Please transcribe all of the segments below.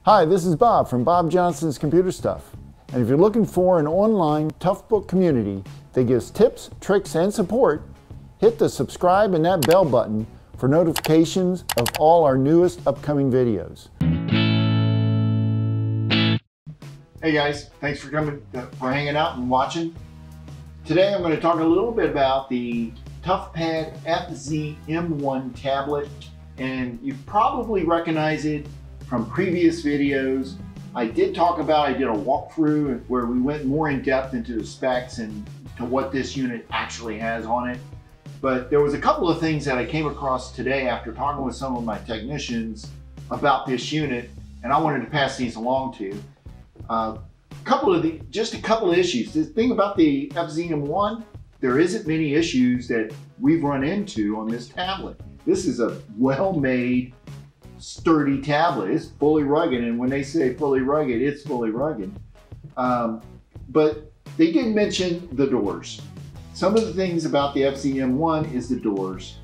Hi, this is Bob from Bob Johnson's Computer Stuff. And if you're looking for an online Toughbook community that gives tips, tricks, and support, hit the subscribe and that bell button for notifications of all our newest upcoming videos. Hey guys, thanks for hanging out and watching. Today I'm going to talk a little bit about the Toughpad FZ-M1 tablet, and you probably recognize it from previous videos. I did a walkthrough where we went more in depth into the specs and to what this unit actually has on it. But there was a couple of things that I came across today after talking with some of my technicians about this unit, and I wanted to pass these along to you. Just a couple of issues. The thing about the FZ-M1, there isn't many issues that we've run into on this tablet. This is a well-made, sturdy tablet. It's fully rugged, and when they say fully rugged, it's fully rugged. But they did mention the doors. Some of the things about the FZ-M1 is the doors,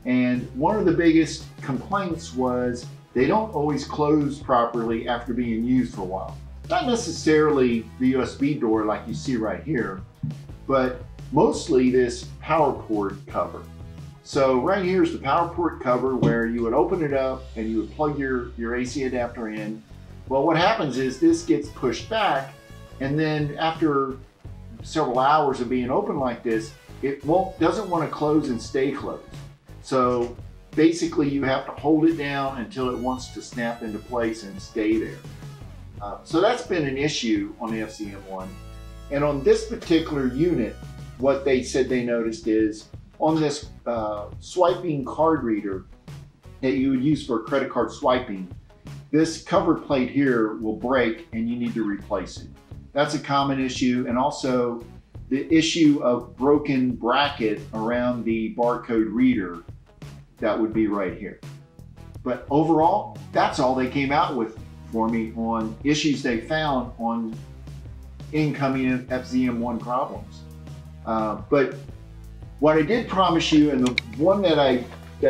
and one of the biggest complaints was they don't always close properly after being used for a while. Not necessarily the USB door like you see right here, but mostly this power port cover. So right here is the power port cover where you would open it up and you would plug your AC adapter in. Well, what happens is this gets pushed back, and then after several hours of being open like this, it doesn't want to close and stay closed. So basically you have to hold it down until it wants to snap into place and stay there. So that's been an issue on the FZ-M1. And on this particular unit, what they said they noticed is on this swiping card reader that you would use for credit card swiping, this cover plate here will break and you need to replace it. That's a common issue, and also the issue of broken bracket around the barcode reader that would be right here. But overall, that's all they came out with for me on issues they found on incoming FZ-M1 problems. But what I did promise you, and the one that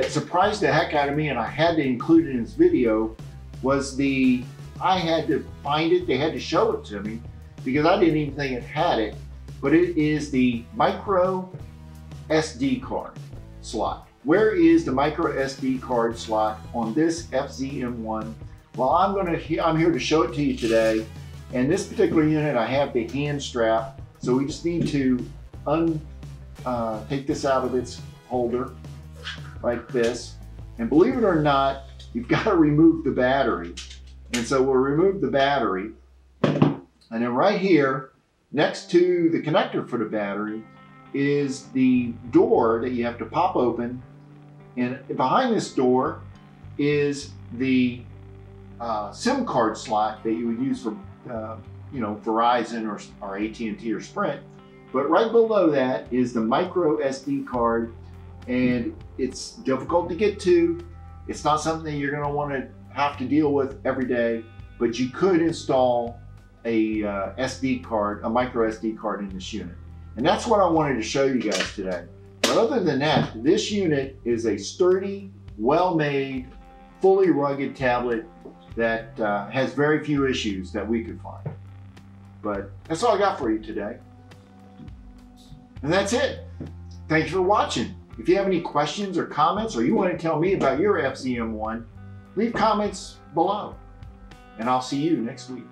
surprised the heck out of me and I had to include it in this video, was I had to find it, they had to show it to me because I didn't even think it had it, but it is the micro SD card slot. Where is the micro SD card slot on this FZ-M1? Well, I'm here to show it to you today. And this particular unit, I have the hand strap, so we just need to take this out of its holder like this. And believe it or not, you've got to remove the battery. And so we'll remove the battery. And then right here, next to the connector for the battery, is the door that you have to pop open. And behind this door is the SIM card slot that you would use for Verizon or AT&T or Sprint. But right below that is the micro SD card, and it's difficult to get to. It's not something you're going to want to have to deal with every day, but you could install a SD card, a micro SD card in this unit. And that's what I wanted to show you guys today. But other than that, this unit is a sturdy, well-made, fully rugged tablet that has very few issues that we could find. But that's all I got for you today. And that's it. Thanks for watching. If you have any questions or comments, or you want to tell me about your FZ-M1, leave comments below. And I'll see you next week.